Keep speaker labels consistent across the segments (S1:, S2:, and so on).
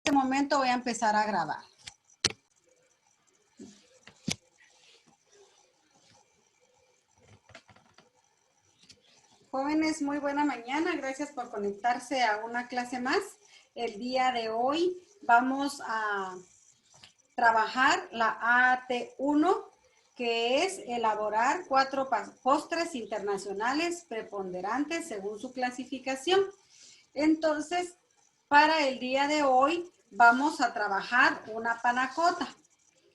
S1: este momento voy a empezar a grabar. Jóvenes, muy buena mañana. Gracias por conectarse a una clase más. El día de hoy vamos a trabajar la AT1, que es elaborar 4 postres internacionales preponderantes según su clasificación. Entonces, para el día de hoy vamos a trabajar una panna cotta.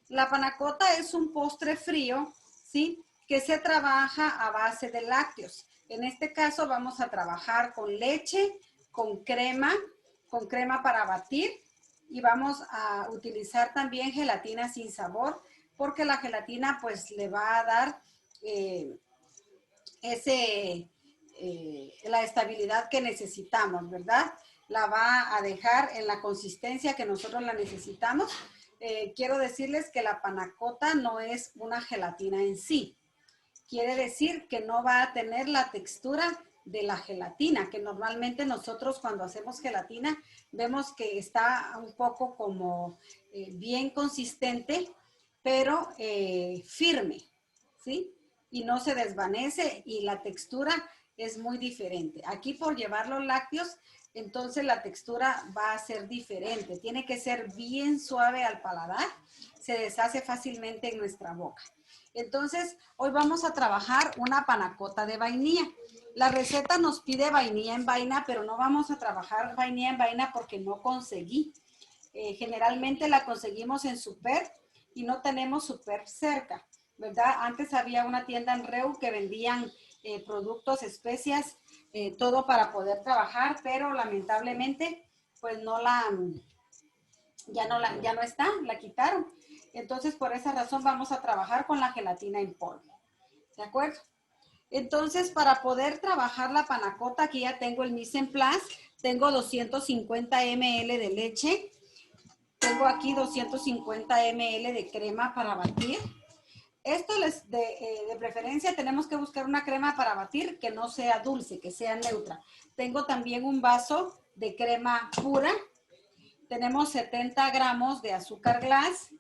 S1: La panna cotta es un postre frío, ¿sí?, que se trabaja a base de lácteos. En este caso vamos a trabajar con leche, con crema para batir, y vamos a utilizar también gelatina sin sabor, porque la gelatina pues le va a dar la estabilidad que necesitamos, ¿verdad? La va a dejar en la consistencia que nosotros la necesitamos. Quiero decirles que la panna cotta no es una gelatina en sí. Quiere decir que no va a tener la textura de la gelatina, que normalmente nosotros cuando hacemos gelatina vemos que está un poco como bien consistente, pero firme, ¿sí? Y no se desvanece y la textura es muy diferente. Aquí por llevar los lácteos, entonces la textura va a ser diferente. Tiene que ser bien suave al paladar, se deshace fácilmente en nuestra boca. Entonces, hoy vamos a trabajar una panna cotta de vainilla. La receta nos pide vainilla en vaina, pero no vamos a trabajar vainilla en vaina porque no conseguí. Generalmente la conseguimos en Super y no tenemos Super cerca, ¿verdad? Antes había una tienda en Reu que vendían productos, especias, todo para poder trabajar, pero lamentablemente, pues ya no está, la quitaron. Entonces, por esa razón vamos a trabajar con la gelatina en polvo. ¿De acuerdo? Entonces, para poder trabajar la panna cotta, aquí ya tengo el mise en place. Tengo 250 ml de leche. Tengo aquí 250 ml de crema para batir. Esto de preferencia tenemos que buscar una crema para batir que no sea dulce, que sea neutra. Tengo también un vaso de crema pura. Tenemos 70 gramos de azúcar glass.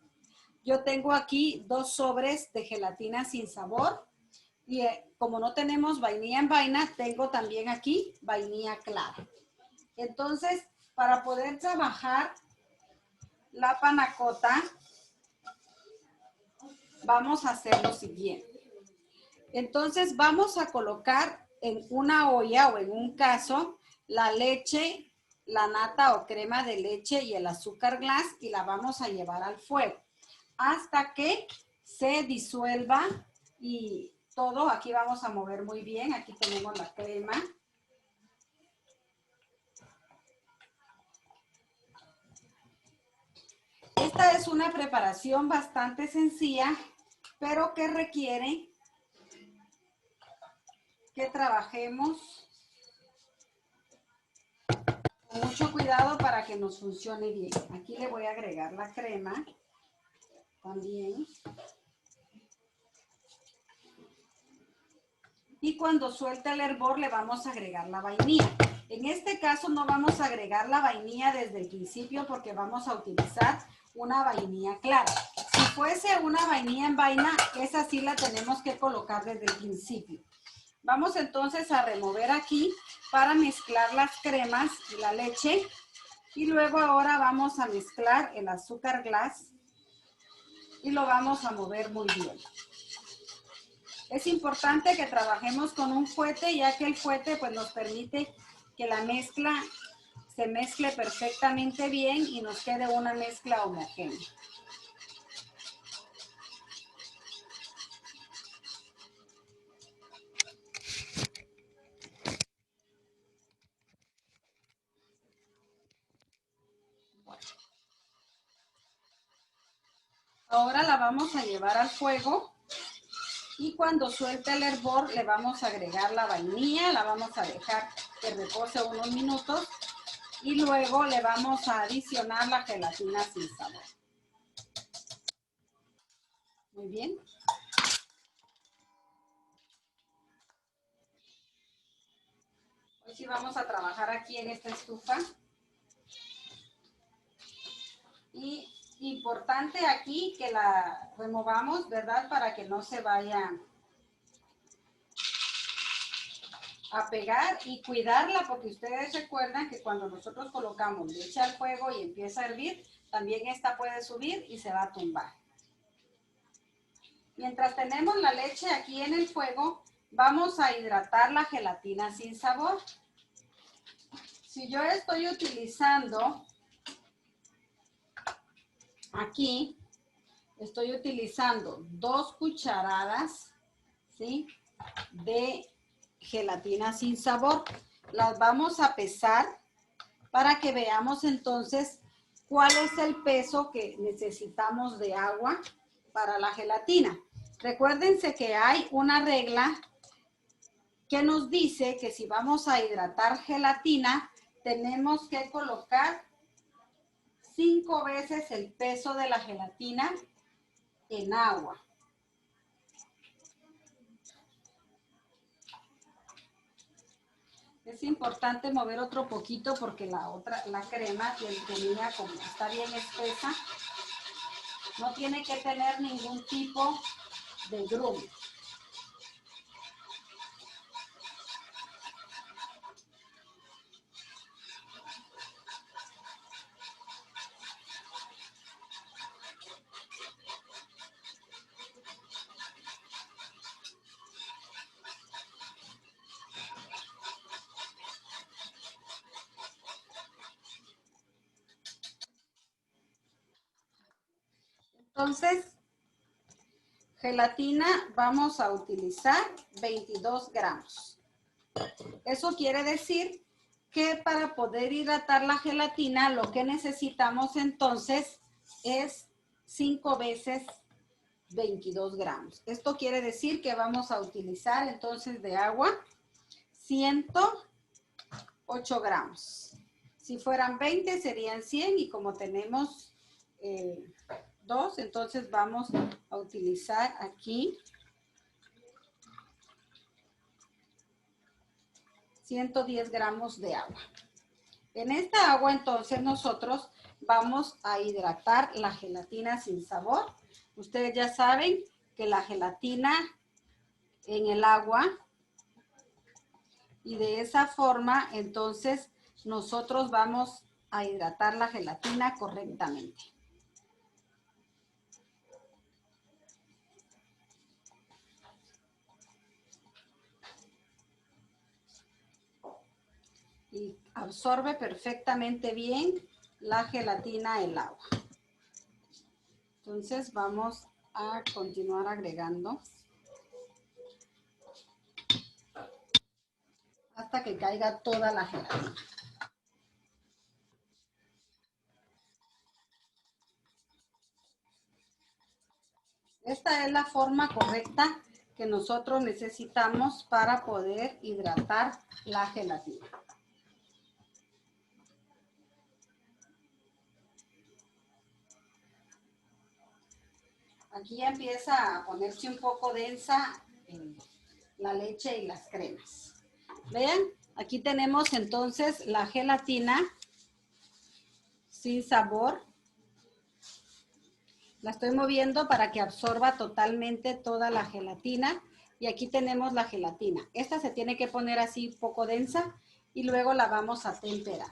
S1: Yo tengo aquí 2 sobres de gelatina sin sabor. Y como no tenemos vainilla en vaina, tengo también aquí vainilla clara. Entonces, para poder trabajar la panna cotta, vamos a hacer lo siguiente. Entonces, vamos a colocar en una olla o en un caso la leche, la nata o crema de leche y el azúcar glass, y la vamos a llevar al fuego hasta que se disuelva y todo. Aquí vamos a mover muy bien. Aquí tenemos la crema. Esta es una preparación bastante sencilla, pero que requiere que trabajemos con mucho cuidado para que nos funcione bien. Aquí le voy a agregar la crema también. Y cuando suelte el hervor le vamos a agregar la vainilla. En este caso no vamos a agregar la vainilla desde el principio porque vamos a utilizar una vainilla clara. Si fuese una vainilla en vaina, esa sí la tenemos que colocar desde el principio. Vamos entonces a remover aquí para mezclar las cremas y la leche. Y luego ahora vamos a mezclar el azúcar glass y lo vamos a mover muy bien. Es importante que trabajemos con un fuete, ya que el fuete pues, nos permite que la mezcla se mezcle perfectamente bien y nos quede una mezcla homogénea. Bueno. Ahora la vamos a llevar al fuego. Y cuando suelte el hervor le vamos a agregar la vainilla, la vamos a dejar que repose unos minutos y luego le vamos a adicionar la gelatina sin sabor. Muy bien. Hoy sí vamos a trabajar aquí en esta estufa. Importante aquí que la removamos, ¿verdad? Para que no se vaya a pegar y cuidarla, porque ustedes recuerdan que cuando nosotros colocamos leche al fuego y empieza a hervir, también esta puede subir y se va a tumbar. Mientras tenemos la leche aquí en el fuego, vamos a hidratar la gelatina sin sabor. Si yo estoy utilizando aquí, estoy utilizando 2 cucharadas, ¿sí?, de gelatina sin sabor. Las vamos a pesar para que veamos entonces cuál es el peso que necesitamos de agua para la gelatina. Recuérdense que hay una regla que nos dice que si vamos a hidratar gelatina, tenemos que colocar 5 veces el peso de la gelatina en agua. Es importante mover otro poquito porque la crema tenía, como está bien espesa, no tiene que tener ningún tipo de grumo. Entonces, gelatina vamos a utilizar 22 gramos. Eso quiere decir que para poder hidratar la gelatina, lo que necesitamos entonces es 5 veces 22 gramos. Esto quiere decir que vamos a utilizar entonces de agua 108 gramos. Si fueran 20 serían 100 y como tenemos 2, entonces vamos a utilizar aquí 110 gramos de agua. En esta agua entonces nosotros vamos a hidratar la gelatina sin sabor. Ustedes ya saben que la gelatina en el agua, y de esa forma entonces nosotros vamos a hidratar la gelatina correctamente. Y absorbe perfectamente bien la gelatina el agua. Entonces vamos a continuar agregando hasta que caiga toda la gelatina. Esta es la forma correcta que nosotros necesitamos para poder hidratar la gelatina. Aquí ya empieza a ponerse un poco densa la leche y las cremas. Vean, aquí tenemos entonces la gelatina sin sabor. La estoy moviendo para que absorba totalmente toda la gelatina. Y aquí tenemos la gelatina. Esta se tiene que poner así un poco densa y luego la vamos a temperar.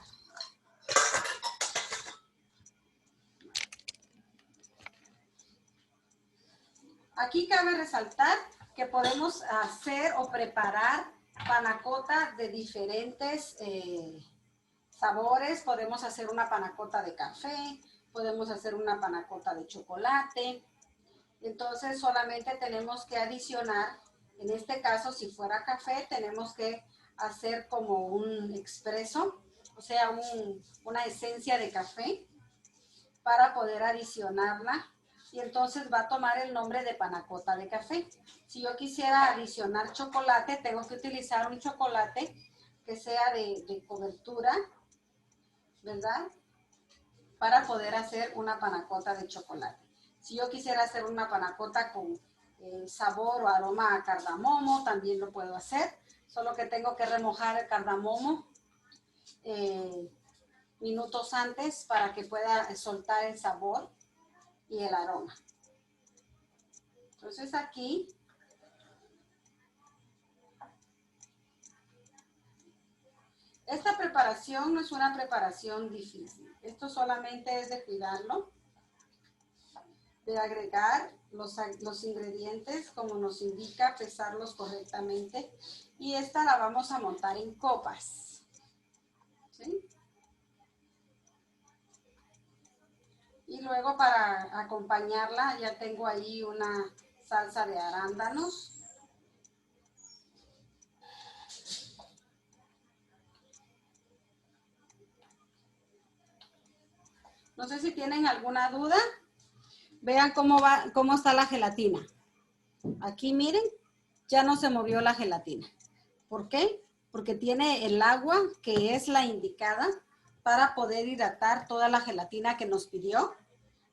S1: Aquí cabe resaltar que podemos hacer o preparar panna cotta de diferentes sabores. Podemos hacer una panna cotta de café, podemos hacer una panna cotta de chocolate. Entonces solamente tenemos que adicionar, en este caso si fuera café, tenemos que hacer como un expreso, o sea, una esencia de café para poder adicionarla. Y entonces va a tomar el nombre de panna cotta de café. Si yo quisiera adicionar chocolate, tengo que utilizar un chocolate que sea de cobertura, ¿verdad? Para poder hacer una panna cotta de chocolate. Si yo quisiera hacer una panna cotta con sabor o aroma a cardamomo, también lo puedo hacer. Solo que tengo que remojar el cardamomo minutos antes para que pueda soltar el sabor. y el aroma. Entonces aquí esta preparación no es una preparación difícil. Esto solamente es de cuidarlo, de agregar los ingredientes como nos indica, pesarlos correctamente. Y esta la vamos a montar en copas. ¿Sí? Y luego para acompañarla ya tengo ahí una salsa de arándanos. No sé si tienen alguna duda. Vean cómo está la gelatina. Aquí miren, ya no se movió la gelatina. ¿Por qué? Porque tiene el agua que es la indicada para poder hidratar toda la gelatina que nos pidió.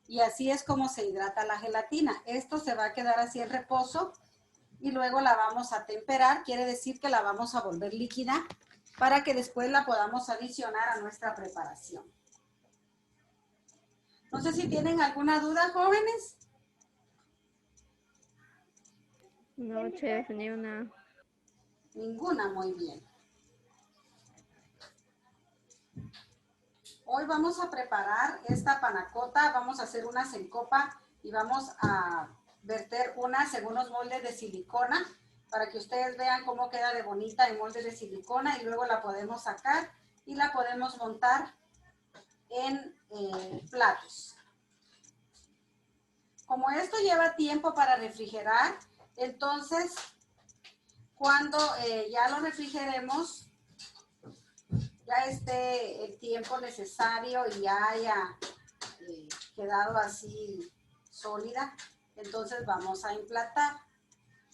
S1: Y así es como se hidrata la gelatina. Esto se va a quedar así en reposo y luego la vamos a temperar. Quiere decir que la vamos a volver líquida para que después la podamos adicionar a nuestra preparación. No sé si tienen alguna duda, jóvenes.
S2: No, chef, ni una.
S1: Ninguna, muy bien. Hoy vamos a preparar esta panacota, vamos a hacer unas en copa y vamos a verter unas en unos moldes de silicona para que ustedes vean cómo queda de bonita en moldes de silicona y luego la podemos sacar y la podemos montar en platos. Como esto lleva tiempo para refrigerar, entonces cuando ya lo refrigeremos, ya esté el tiempo necesario y ya haya quedado así sólida, entonces vamos a emplatar.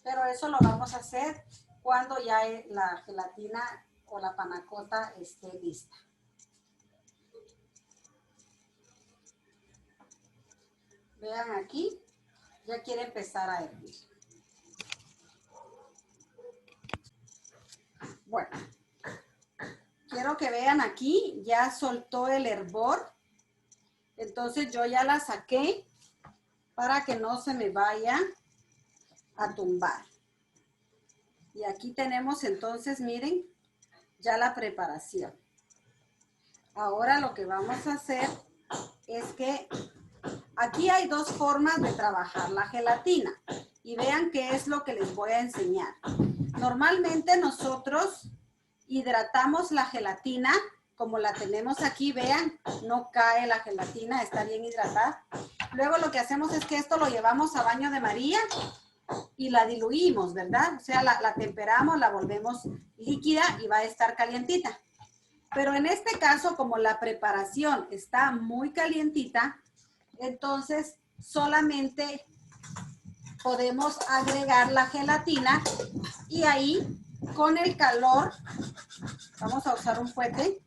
S1: Pero eso lo vamos a hacer cuando ya la gelatina o la panacota esté lista. Vean aquí, ya quiere empezar a hervir. Bueno, quiero que vean aquí, ya soltó el hervor. Entonces yo ya la saqué para que no se me vaya a tumbar. Y aquí tenemos entonces, miren, ya la preparación. Ahora lo que vamos a hacer es que aquí hay dos formas de trabajar la gelatina. Y vean qué es lo que les voy a enseñar. Normalmente nosotros hidratamos la gelatina, como la tenemos aquí, vean, no cae la gelatina, está bien hidratada. Luego lo que hacemos es que esto lo llevamos a baño de María y la diluimos, ¿verdad? O sea, la temperamos, la volvemos líquida y va a estar calientita. Pero en este caso, como la preparación está muy calientita, entonces solamente podemos agregar la gelatina y ahí con el calor, vamos a usar un fuete,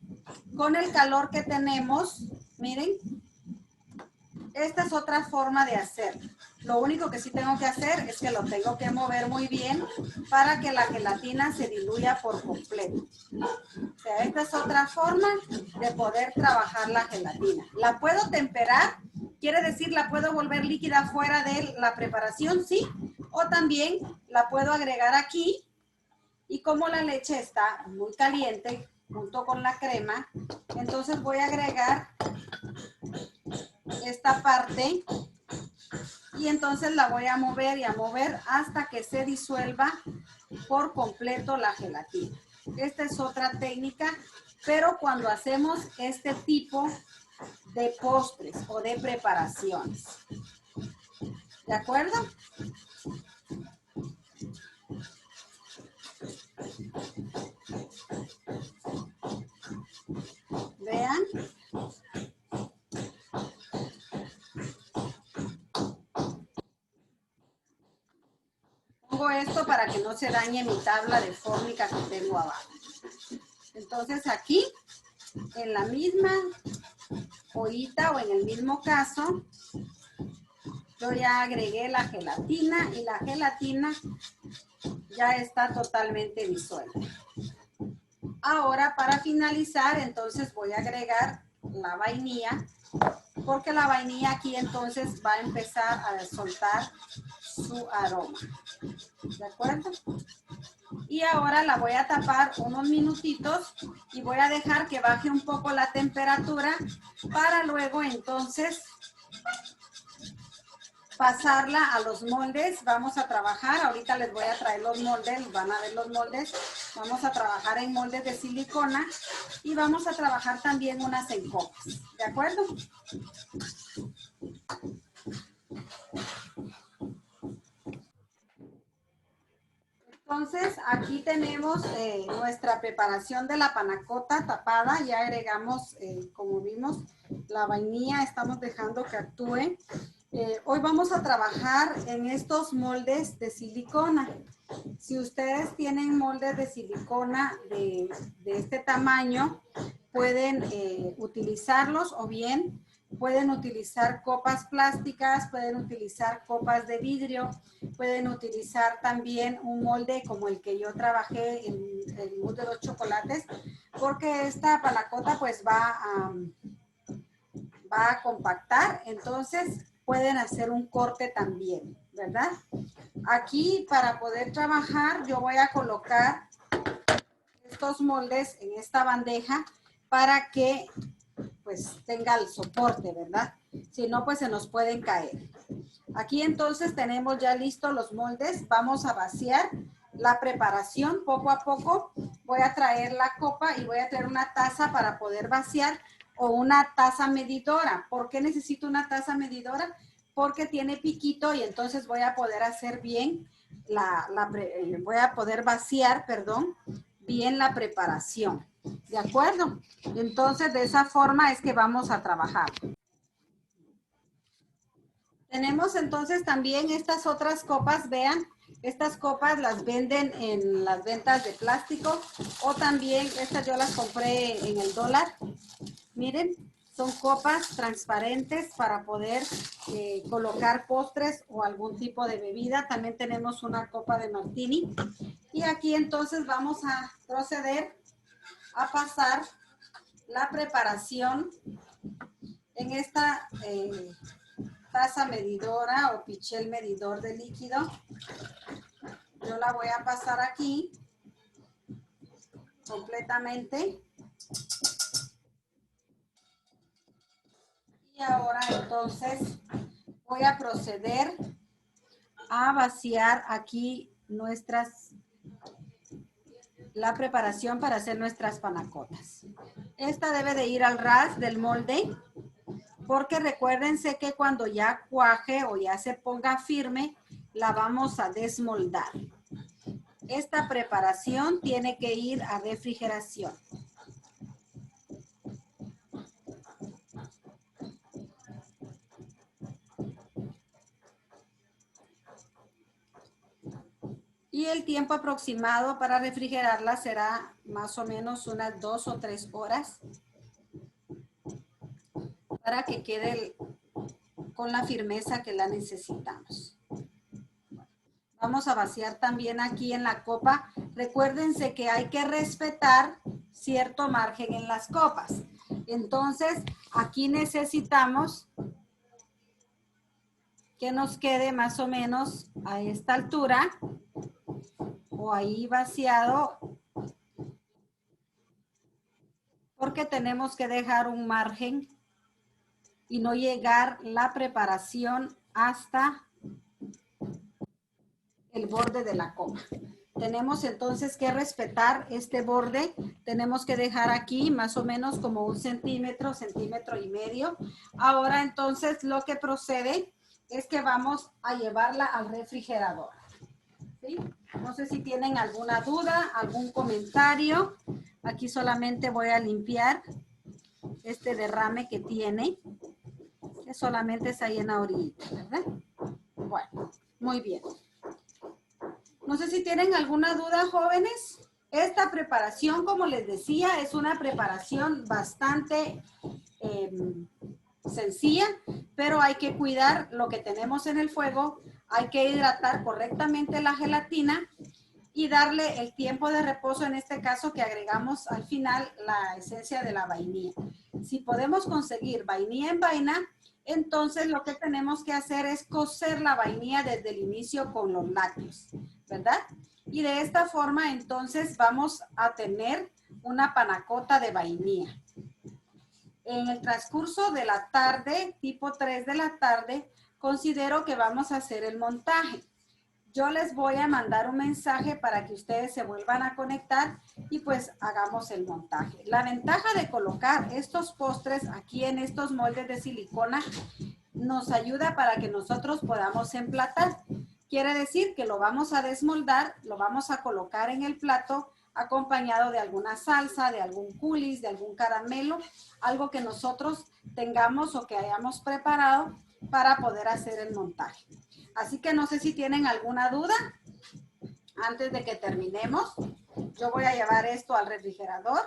S1: con el calor que tenemos, miren, esta es otra forma de hacerlo. Lo único que sí tengo que hacer es que lo tengo que mover muy bien para que la gelatina se diluya por completo. O sea, esta es otra forma de poder trabajar la gelatina. ¿La puedo temperar? Quiere decir, ¿la puedo volver líquida fuera de la preparación? Sí. O también la puedo agregar aquí y como la leche está muy caliente junto con la crema, entonces voy a agregar esta parte y entonces la voy a mover y a mover hasta que se disuelva por completo la gelatina. Esta es otra técnica, pero cuando hacemos este tipo de postres o de preparaciones. ¿De acuerdo? Vean. Pongo esto para que no se dañe mi tabla de fórmica que tengo abajo. Entonces aquí, en la misma ollita o en el mismo caso, yo ya agregué la gelatina y la gelatina ya está totalmente disuelta. Ahora para finalizar, entonces voy a agregar la vainilla porque la vainilla aquí entonces va a empezar a soltar su aroma. ¿De acuerdo? Y ahora la voy a tapar unos minutitos y voy a dejar que baje un poco la temperatura para luego entonces pasarla a los moldes. Vamos a trabajar, ahorita les voy a traer los moldes, van a ver los moldes. Vamos a trabajar en moldes de silicona y vamos a trabajar también unas en copas, ¿de acuerdo? Entonces, aquí tenemos nuestra preparación de la panacota tapada. Ya agregamos, como vimos, la vainilla. Estamos dejando que actúe. Hoy vamos a trabajar en estos moldes de silicona. Si ustedes tienen moldes de silicona de este tamaño, pueden utilizarlos o bien pueden utilizar copas plásticas, pueden utilizar copas de vidrio, pueden utilizar también un molde como el que yo trabajé en el mousse de los chocolates, porque esta panacota pues va a compactar, entonces pueden hacer un corte también, ¿verdad? Aquí para poder trabajar yo voy a colocar estos moldes en esta bandeja para que pues tenga el soporte, ¿verdad? Si no, pues se nos pueden caer. Aquí entonces tenemos ya listos los moldes. Vamos a vaciar la preparación poco a poco. Voy a traer la copa y voy a traer una taza para poder vaciar o una taza medidora. ¿Por qué necesito una taza medidora? Porque tiene piquito y entonces voy a poder hacer bien voy a poder vaciar, perdón, bien la preparación. ¿De acuerdo? Entonces, de esa forma es que vamos a trabajar. Tenemos entonces también estas otras copas, vean, estas copas las venden en las ventas de plástico o también estas yo las compré en el dólar. Miren, son copas transparentes para poder colocar postres o algún tipo de bebida. También tenemos una copa de martini. Y aquí entonces vamos a proceder a pasar la preparación en esta taza medidora o pichel medidor de líquido. Yo la voy a pasar aquí completamente. Y ahora entonces voy a proceder a vaciar aquí la preparación para hacer nuestras panacotas. Esta debe de ir al ras del molde, porque recuérdense que cuando ya cuaje o ya se ponga firme, la vamos a desmoldar. Esta preparación tiene que ir a refrigeración. Y el tiempo aproximado para refrigerarla será más o menos unas 2 o 3 horas para que quede con la firmeza que la necesitamos. Vamos a vaciar también aquí en la copa. Recuérdense que hay que respetar cierto margen en las copas. Entonces, aquí necesitamos que nos quede más o menos a esta altura o ahí vaciado, porque tenemos que dejar un margen y no llegar la preparación hasta el borde de la copa. Tenemos entonces que respetar este borde. Tenemos que dejar aquí más o menos como 1 centímetro, centímetro y medio. Ahora entonces lo que procede es que vamos a llevarla al refrigerador. ¿Sí? No sé si tienen alguna duda, algún comentario. Aquí solamente voy a limpiar este derrame que tiene, que solamente es ahí en la orilla, ¿verdad? Bueno, muy bien. No sé si tienen alguna duda, jóvenes. Esta preparación, como les decía, es una preparación bastante sencilla, pero hay que cuidar lo que tenemos en el fuego. Hay que hidratar correctamente la gelatina y darle el tiempo de reposo, en este caso que agregamos al final la esencia de la vainilla. Si podemos conseguir vainilla en vaina, Entonces lo que tenemos que hacer es cocer la vainilla desde el inicio con los lácteos, ¿verdad? Y de esta forma entonces vamos a tener una panacota de vainilla. En el transcurso de la tarde, tipo 3 de la tarde, considero que vamos a hacer el montaje. Yo les voy a mandar un mensaje para que ustedes se vuelvan a conectar y pues hagamos el montaje. La ventaja de colocar estos postres aquí en estos moldes de silicona nos ayuda para que nosotros podamos emplatar. Quiere decir que lo vamos a desmoldar, lo vamos a colocar en el plato acompañado de alguna salsa, de algún coulis, de algún caramelo, algo que nosotros tengamos o que hayamos preparado para poder hacer el montaje. Así que no sé si tienen alguna duda antes de que terminemos. Yo voy a llevar esto al refrigerador.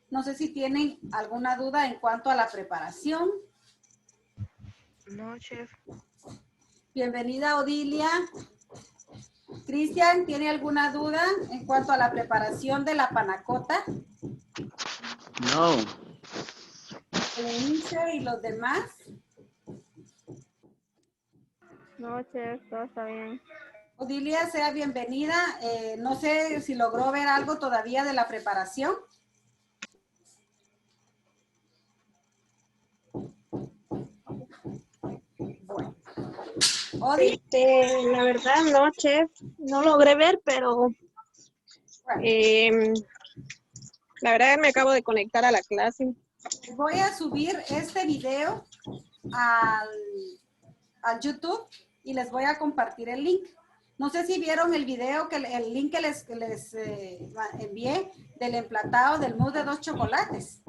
S1: No sé si tienen alguna duda en cuanto a la preparación.
S3: No, chef.
S1: Bienvenida, Odilia. Cristian, ¿tiene alguna duda en cuanto a la preparación de la panacota?
S4: No.
S1: Eunice y los demás.
S2: No, chef, todo está bien.
S1: Odilia, sea bienvenida. No sé si logró ver algo todavía de la preparación. Bueno. Odi.
S3: La verdad no, chef. No logré ver, pero
S1: Bueno,
S3: la verdad me acabo de conectar a la clase.
S1: voy a subir este video al YouTube y les voy a compartir el link. No sé si vieron el video, el link que les envié del emplatado del mousse de 2 chocolates.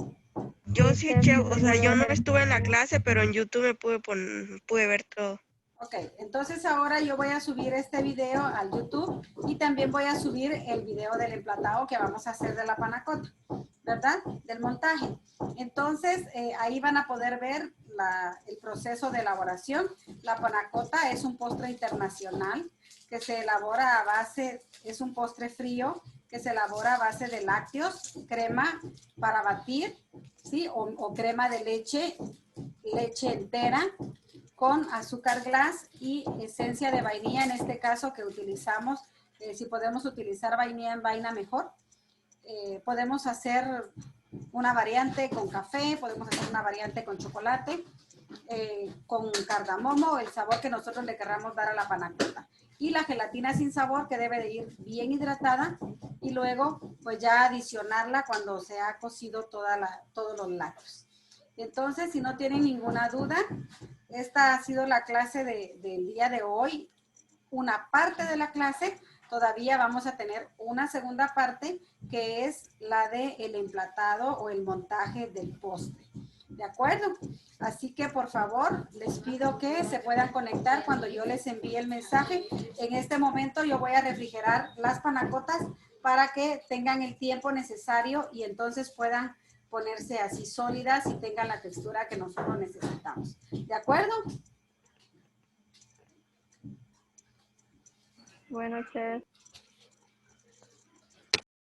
S3: Yo sí, chef, o sea, yo no estuve en la clase, pero en YouTube me pude ver todo.
S1: Ok, entonces ahora yo voy a subir este video al YouTube y también voy a subir el video del emplatado que vamos a hacer de la panacota, ¿verdad? Del montaje. Entonces ahí van a poder ver el proceso de elaboración. La panacota es un postre internacional que se elabora a base, es un postre frío que se elabora a base de lácteos, crema para batir, ¿sí? O crema de leche entera, con azúcar glass y esencia de vainilla, en este caso que utilizamos, si podemos utilizar vainilla en vaina mejor. Podemos hacer una variante con café, podemos hacer una variante con chocolate, con cardamomo, el sabor que nosotros le querramos dar a la panacota. Y la gelatina sin sabor que debe de ir bien hidratada y luego pues ya adicionarla cuando se ha cocido todos los lácteos. Entonces, si no tienen ninguna duda, esta ha sido la clase del día de hoy. Una parte de la clase, todavía vamos a tener una segunda parte que es la del emplatado o el montaje del postre. ¿De acuerdo? Así que por favor, les pido que se puedan conectar cuando yo les envíe el mensaje. En este momento yo voy a refrigerar las panacotas para que tengan el tiempo necesario y entonces puedan ponerse así sólidas y tengan la textura que nosotros necesitamos. ¿De acuerdo?
S2: Bueno, chef.